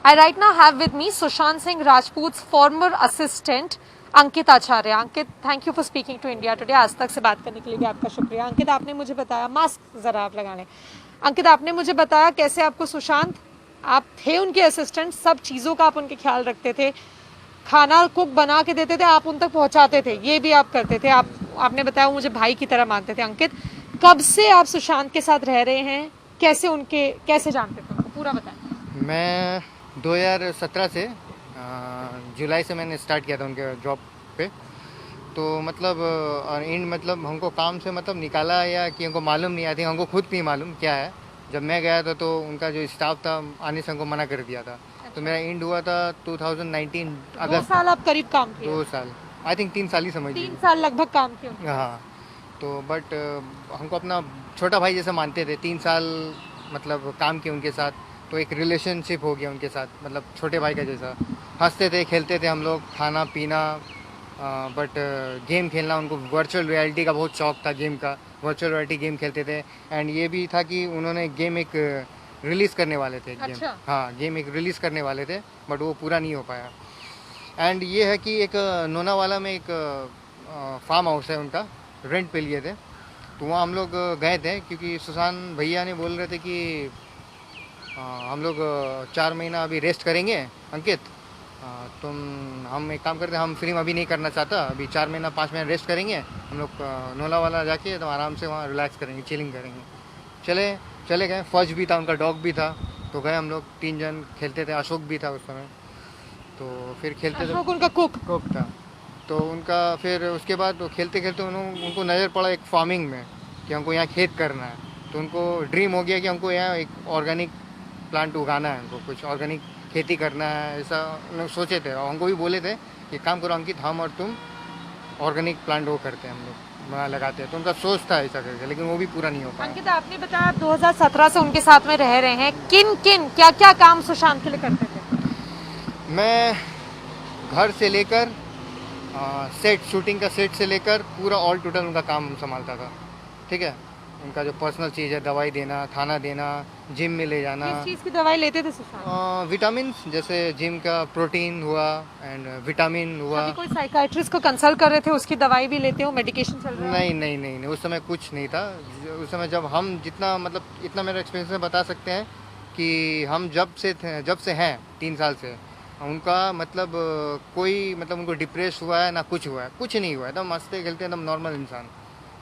I right now have with me Sushant Singh Rajput's former assistant Ankit Acharya. Ankit, thank you for speaking to India Today. Aaj Tak से बात करने के लिए भी आपका शुक्रिया. अंकित, आपने मुझे बताया, मास्क जरा आप लगा लें. अंकित, आपने मुझे बताया कैसे आपको सुशांत, आप थे उनके असिस्टेंट, सब चीज़ों का आप उनके ख्याल रखते थे, खाना कुक बना के देते थे, आप उन तक पहुंचाते थे, ये भी आप करते थे. आपने बताया मुझे भाई की तरह मानते थे. अंकित, कब से आप सुशांत के साथ रह रहे हैं, कैसे जानते थे उनको, पूरा बताएं. मैं 2017 से जुलाई से मैंने स्टार्ट किया था उनके जॉब पे. तो मतलब मतलब हमको काम से मतलब निकाला या कि हमको मालूम नहीं आती, हमको खुद नहीं मालूम क्या है. जब मैं गया था तो उनका जो स्टाफ था आने से हमको मना कर दिया था. तो मेरा एंड हुआ था 2019 अगस्त. 2 साल आप करीब काम किए. 2 साल, आई थिंक 3 साल ही समझ 3 साल लगभग काम किए. हाँ. तो बट हमको अपना छोटा भाई जैसा मानते थे. 3 साल मतलब काम किए उनके साथ, तो एक रिलेशनशिप हो गया उनके साथ, मतलब छोटे भाई का जैसा. हंसते थे, खेलते थे हम लोग, खाना पीना. बट गेम खेलना, उनको वर्चुअल रियलिटी का बहुत शौक था, गेम का. वर्चुअल रियलिटी गेम खेलते थे. एंड ये भी था कि उन्होंने गेम एक रिलीज़ करने वाले थे. गेम, अच्छा. हाँ, गेम एक रिलीज़ करने वाले थे, बट वो पूरा नहीं हो पाया. एंड ये है कि एक लोनावाला में एक फार्म हाउस है उनका, रेंट पे लिए थे. तो वहाँ हम लोग गए थे क्योंकि सुशांत भैया ने बोल रहे थे कि हम लोग 4 महीना अभी रेस्ट करेंगे अंकित. हम एक काम करते हैं, हम फिल्म अभी नहीं करना चाहता, अभी 4 महीना 5 महीना रेस्ट करेंगे हम लोग. लोनावाला जाके तो आराम से वहाँ रिलैक्स करेंगे, चिलिंग करेंगे. चले गए. फर्स्ट भी था, उनका डॉग भी था. तो गए हम लोग 3 जन खेलते थे. अशोक भी था उस समय. तो फिर खेलते थे. अशोक उनका कुक था. तो उनका फिर उसके बाद तो खेलते खेलते उनको नज़र पड़ा एक फार्मिंग में कि हमको यहाँ खेत करना है. तो उनको ड्रीम हो गया कि हमको यहाँ एक ऑर्गेनिक प्लांट उगाना है, हमको कुछ ऑर्गेनिक खेती करना है, ऐसा लोग सोचे थे. और हमको भी बोले थे कि काम करो अंकित, हम और तुम ऑर्गेनिक प्लांट वो करते हैं, हम लोग वहाँ लगाते हैं. तो उनका सोच था ऐसा करके, लेकिन वो भी पूरा नहीं हो पाया. अंकित, आपने बताया आप 2017 से उनके साथ में रह रहे हैं. किन क्या क्या काम सुशांत के लिए करते थे? मैं घर से लेकर सेट, शूटिंग का सेट से लेकर पूरा ऑल टोटल उनका काम संभालता था. ठीक है. उनका जो पर्सनल चीज़ है, दवाई देना, खाना देना, जिम में ले जाना. किस चीज़ की दवाई लेते थे सुशांत? विटामिन, जैसे जिम का प्रोटीन हुआ एंड विटामिन हुआ. अभी कोई साइकाइट्रिस्ट को कंसल्ट कर रहे थे, उसकी दवाई भी लेते हो, मेडिकेशन चल रहा है? नहीं, उस समय कुछ नहीं था. उस समय जब हम जितना मतलब इतना मेरा एक्सपीरियंस में बता सकते हैं कि हम जब से हैं 3 साल से, उनका मतलब कोई मतलब उनको डिप्रेस हुआ है ना कुछ हुआ है, कुछ नहीं हुआ है. एकदम हंसते खेलते, एकदम नॉर्मल इंसान.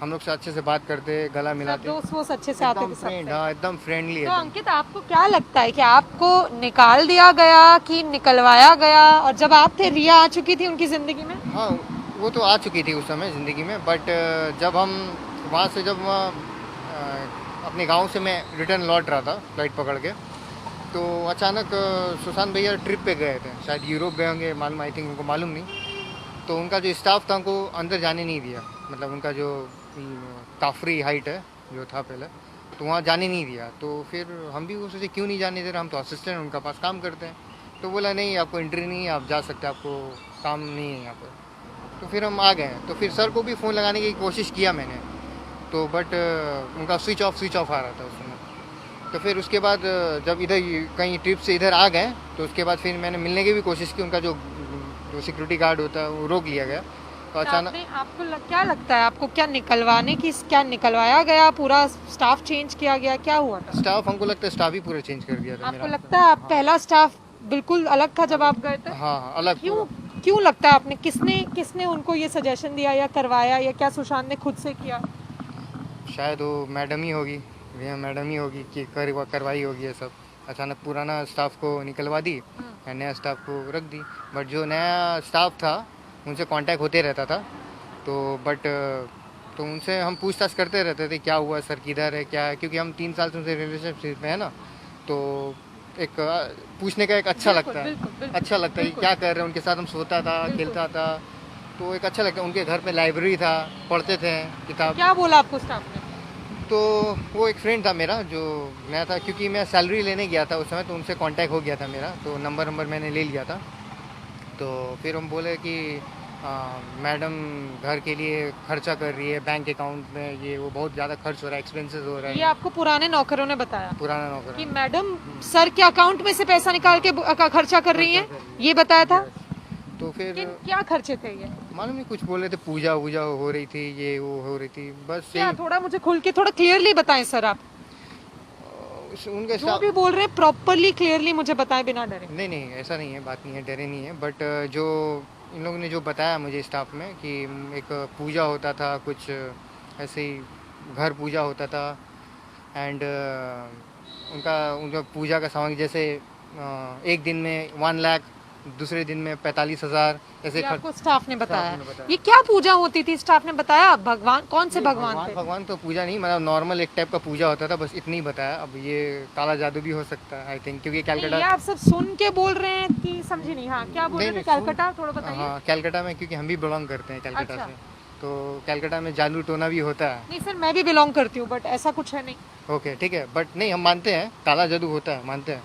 हम लोग से अच्छे से बात करते, गला मिलाते, दोस्त वो अच्छे से आते थे फ्रेंड. हाँ, एकदम फ्रेंडली. तो अंकित, आपको क्या लगता है कि आपको निकाल दिया गया कि निकलवाया गया? और जब आप थे, रिया आ चुकी थी उनकी जिंदगी में? हाँ, वो तो आ चुकी थी उस समय ज़िंदगी में. बट जब हम वहाँ से अपने गांव से मैं रिटर्न लौट रहा था फ्लाइट पकड़ के, तो अचानक सुशांत भैया ट्रिप पे गए थे, शायद यूरोप गए होंगे, मालूम, आई थिंक, उनको मालूम नहीं. तो उनका जो स्टाफ था उनको अंदर जाने नहीं दिया. मतलब उनका जो काफरी हाइट है जो था पहले, तो वहाँ जाने नहीं दिया. तो फिर हम भी वो सोचे क्यों नहीं जाने दे रहे, हम तो असिस्टेंट उनका पास काम करते हैं. तो बोला नहीं, आपको एंट्री नहीं है, आप जा सकते, आपको काम नहीं है यहाँ पर. तो फिर हम आ गए. तो फिर सर को भी फ़ोन लगाने की कोशिश किया मैंने, तो बट उनका स्विच ऑफ आ रहा था उस समय. तो फिर उसके बाद जब इधर कहीं ट्रिप से इधर आ गए, तो उसके बाद फिर मैंने मिलने की भी कोशिश की. उनका जो सिक्योरिटी गार्ड होता है वो रोक लिया गया. तो अचानक आपको क्या लगता है, आपको क्या निकलवाया गया, पूरा स्टाफ चेंज किया गया, क्या हुआ था? स्टाफ, हमको लगता है स्टाफ ही पूरा चेंज कर दिया था. आपको लगता है आप पहला स्टाफ बिल्कुल अलग था जब आप गए थे? हाँ, अलग. क्यों लगता है आपने, किसने उनको ये सजेशन दिया या करवाया, या क्या सुशांत ने खुद से किया? शायद वो मैडम ही होगी, मैडम ही होगी कि करवाई होगी ये सब. अचानक पुराना स्टाफ को निकलवा दी और नया स्टाफ को रख दी. बट जो नया स्टाफ था उनसे कांटेक्ट होते रहता था. तो उनसे हम पूछताछ करते रहते थे, क्या हुआ सर, किधर है, क्या है, क्योंकि हम 3 साल से उनसे रिलेशनशिप में है ना. तो एक पूछने का एक अच्छा लगता है. अच्छा लगता है कि क्या कर रहे हैं. उनके साथ हम सोता था, खेलता था, तो एक अच्छा लगता है. उनके घर पे लाइब्रेरी था, पढ़ते थे किताब. क्या बोला आपको स्टाफ ने? तो वो एक फ्रेंड था मेरा जो नया था, क्योंकि मैं सैलरी लेने गया था उस समय, तो उनसे कांटेक्ट हो गया था मेरा. तो नंबर मैंने ले लिया था. तो फिर हम बोले कि मैडम घर के लिए खर्चा कर रही है, बैंक अकाउंट में ये वो बहुत ज़्यादा खर्च हो रहा है, एक्सपेंसेस हो रहा ये है। आपको पुराने नौकरों ने बताया पुराना नौकर कि है। मैडम सर के अकाउंट में से पैसा निकाल के खर्चा कर रही हैं, ये बताया था? तो फिर क्या खर्चे थे ये? मालूम नहीं, कुछ बोल रहे थे, पूजा वूजा हो रही थी, ये वो हो रही थी, बस क्या, यही। थोड़ा मुझे खुल के थोड़ा क्लियरली बताएं सर आप, उनके जो स्टाफ भी बोल रहे हैं प्रॉपरली क्लियरली मुझे बताएं बिना डरे। नहीं नहीं, ऐसा नहीं है, बात नहीं है, डरे नहीं है, बट जो इन लोगों ने जो बताया मुझे स्टाफ में कि एक पूजा होता था, कुछ ऐसे ही घर पूजा होता था, एंड उनका पूजा का सामान जैसे एक दिन में 1 लाख, दूसरे दिन में 45,000 ऐसे ये खर्च। आपको स्टाफ ने बताया? स्टाफ ने बताया। ये क्या पूजा होती थी, स्टाफ ने बताया? भगवान कौन से भगवान थे? भगवान तो पूजा नहीं, मतलब नॉर्मल एक टाइप का पूजा होता था, बस इतनी बताया। अब ये काला जादू भी हो सकता है आई थिंक, क्योंकि नहीं, कैलकाटा। ये आप सब सुन के बोल रहे हैं कि समझी नहीं? हाँ, क्या बोल नहीं, रहे थे? नहीं, कलकत्ता थोड़ा बताइए। हाँ, कैलकाटा में, क्योंकि हम भी बिलोंग करते हैं कैलकाटा अच्छा। से, तो कैलकाटा में जादू टोना भी होता है। नहीं सर, मैं भी बिलोंग करती हूँ, बट ऐसा कुछ है नहीं। ओके ठीक है, बट नहीं, हम मानते हैं काला जादू होता है, मानते हैं,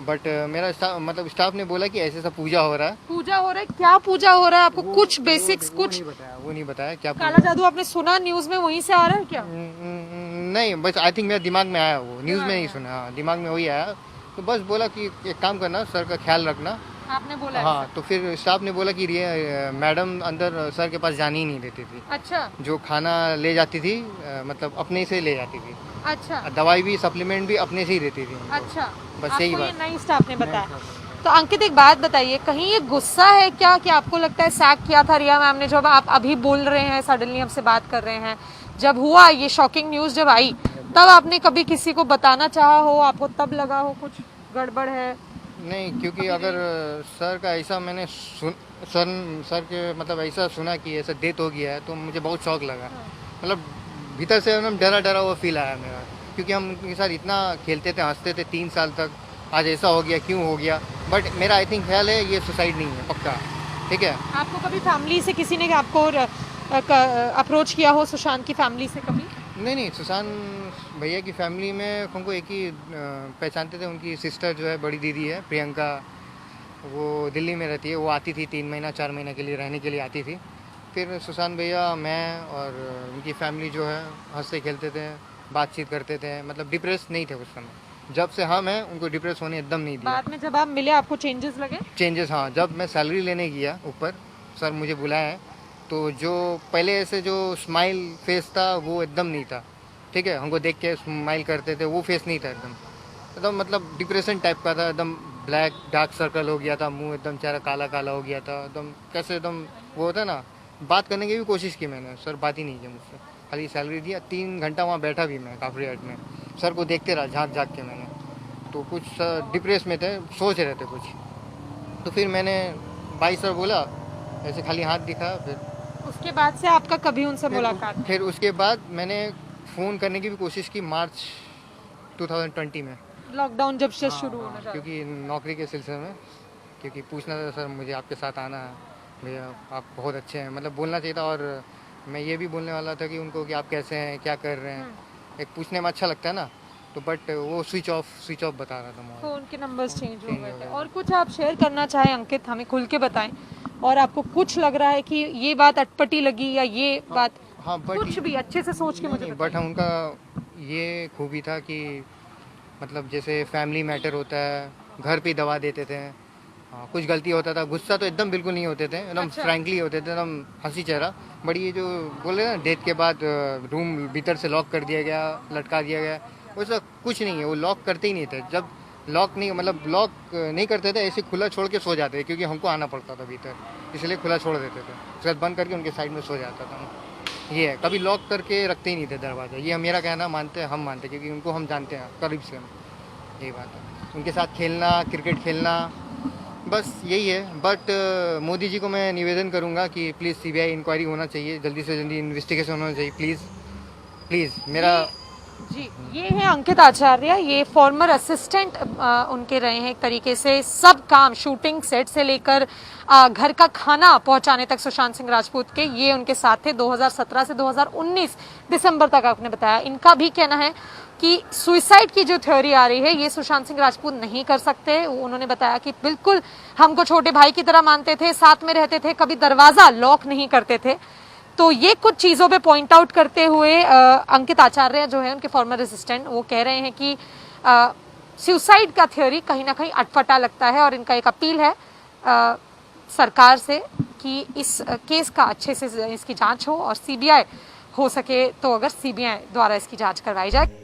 बट मेरा मतलब स्टाफ ने बोला कि ऐसे सब पूजा हो रहा है। पूजा हो रहा है? क्या पूजा हो रहा है? आपको कुछ बेसिक्स, वो कुछ नहीं बताया, वो नहीं बताया क्या काला जादू आपने सुना न्यूज में, वहीं से आ रहा है क्या? नहीं, बस आई थिंक मेरे दिमाग में आया, वो न्यूज़ में नहीं सुना, हाँ, दिमाग में वही आया, तो बस बोला कि एक काम करना, सर का ख्याल रखना। आपने बोला है? हाँ, तो फिर स्टाफ ने बोला कि मैडम अंदर सर के पास जाने ही नहीं देती थी, अच्छा जो खाना ले जाती थी मतलब अपने से ले जाती थी, अच्छा दवाई भी सप्लीमेंट भी अपने से ही देती थी। अच्छा, बस यही आपको ये बात। नई स्टाफ ने बताया। तो अंकित एक बात बताइए, कहीं ये गुस्सा है क्या कि आपको लगता है सैक किया था रिया मैम ने? जब आप अभी बोल रहे हैं, सडनली हमसे बात कर रहे हैं, जब हुआ ये शॉकिंग न्यूज़ जब आई, तब आपने कभी किसी को बताना चाहा हो? आपको तब लगा हो कुछ गड़बड़ है? नहीं, क्योंकि अगर सर का ऐसा मैंने सर के मतलब ऐसा सुना कि ऐसा डेथ हो गया है, तो मुझे बहुत शौक लगा, मतलब भीतर से एकदम डरा डरा हुआ फील आया मेरा, क्योंकि हम उनके साथ इतना खेलते थे, हंसते थे 3 साल तक, आज ऐसा हो गया, क्यों हो गया? बट मेरा आई थिंक ख्याल है ये सुसाइड नहीं है, पक्का, ठीक है। आपको कभी फैमिली से किसी ने आपको अप्रोच किया हो, सुशांत की फैमिली से कभी? नहीं नहीं, सुशांत भैया की फैमिली में हमको एक ही पहचानते थे, उनकी सिस्टर जो है, बड़ी दीदी है प्रियंका, वो दिल्ली में रहती है, वो आती थी 3 महीना 4 महीने के लिए रहने के लिए आती थी। फिर सुशांत भैया, मैं और उनकी फैमिली जो है हंसते खेलते थे, बातचीत करते थे, मतलब डिप्रेस नहीं थे उस समय। जब से हम हैं उनको डिप्रेस होने एकदम नहीं दिया। बाद में जब आप मिले आपको चेंजेस लगे? चेंजेस, हाँ, जब मैं सैलरी लेने गया ऊपर, सर मुझे बुलाया है, तो जो पहले ऐसे जो स्माइल फेस था वो एकदम नहीं था, ठीक है, हमको देख के स्माइल करते थे, वो फेस नहीं था एकदम मतलब डिप्रेशन टाइप का था, एकदम ब्लैक डार्क सर्कल हो गया था, मुंह एकदम चेहरा काला काला हो गया था, एकदम कैसे एकदम वो होता ना। बात करने की भी कोशिश की मैंने, सर बात ही नहीं की मुझसे, खाली सैलरी दिया, 3 घंटा वहाँ बैठा भी मैं काफरी हाट में, सर को देखते रहा झाँक झाँक के मैंने, तो कुछ सर डिप्रेस में थे, सोच रहे थे कुछ, तो फिर मैंने भाई सर बोला, ऐसे खाली हाथ दिखा, उसके बाद से आपका कभी उनसे मुलाकात? फिर उसके बाद मैंने फ़ोन करने की भी कोशिश की मार्च 2020 में, लॉकडाउन जब से शुरू होना था, क्योंकि नौकरी के सिलसिले में, क्योंकि पूछना था, सर मुझे आपके साथ आना है, भैया आप बहुत अच्छे हैं, मतलब बोलना चाहिए था, और मैं ये भी बोलने वाला था कि उनको कि आप कैसे हैं, क्या कर रहे हैं, एक पूछने में अच्छा लगता है ना, तो बट वो स्विच ऑफ बता रहा था मुझे। फोन के नंबर्स चेंज हो change गए हो थे। गए। और कुछ आप शेयर करना चाहें अंकित, हमें खुल के बताएं, और आपको कुछ लग रहा है कि ये बात अटपटी लगी या ये बात, हाँ, बट कुछ भी अच्छे से सोच के मुझे बट बताइए। उनका ये खूबी था कि मतलब जैसे फैमिली मैटर होता है, घर पे ही दवा देते थे, हाँ, कुछ गलती होता था, गुस्सा तो एकदम बिल्कुल नहीं होते थे, एकदम अच्छा। फ्रैंकली होते थे, एकदम हंसी चेहरा। बट ये जो बोले ना, डेथ के बाद रूम भीतर से लॉक कर दिया गया, लटका दिया गया, वैसा कुछ नहीं है, वो लॉक करते ही नहीं थे, जब लॉक नहीं मतलब लॉक नहीं करते थे, ऐसे खुला छोड़ के सो जाते थे, क्योंकि हमको आना पड़ता था भीतर, इसलिए खुला छोड़ देते थे, उसके बाद बंद करके उनके साइड में सो जाता था। ये है, कभी लॉक करके रखते ही नहीं थे दरवाज़ा, ये मेरा कहना मानते हैं, हम मानते हैं, क्योंकि उनको हम जानते हैं करीब से, हम यही बात है, उनके साथ खेलना, क्रिकेट खेलना, बस यही है। बट मोदी जी को मैं निवेदन करूंगा कि प्लीज़ सीबीआई इंक्वायरी होना चाहिए, जल्दी से जल्दी इन्वेस्टिगेशन होना चाहिए, प्लीज़ प्लीज़ मेरा। जी, ये है अंकित आचार्य, ये फॉर्मर असिस्टेंट उनके रहे हैं, एक तरीके से सब काम शूटिंग सेट से लेकर घर का खाना पहुंचाने तक सुशांत सिंह राजपूत के, ये उनके साथ थे 2017 से 2019 दिसंबर तक, आपने बताया। इनका भी कहना है कि सुसाइड की जो थ्योरी आ रही है ये सुशांत सिंह राजपूत नहीं कर सकते। उन्होंने बताया कि बिल्कुल हमको छोटे भाई की तरह मानते थे, साथ में रहते थे, कभी दरवाजा लॉक नहीं करते थे। तो ये कुछ चीज़ों पे पॉइंट आउट करते हुए अंकित आचार्य जो है उनके फॉर्मर असिस्टेंट वो कह रहे हैं कि सुसाइड का थ्योरी कहीं ना कहीं अटपटा लगता है और इनका एक अपील है सरकार से कि इस केस का अच्छे से इसकी जांच हो और सीबीआई हो सके तो अगर सीबीआई द्वारा इसकी जांच करवाई जाए।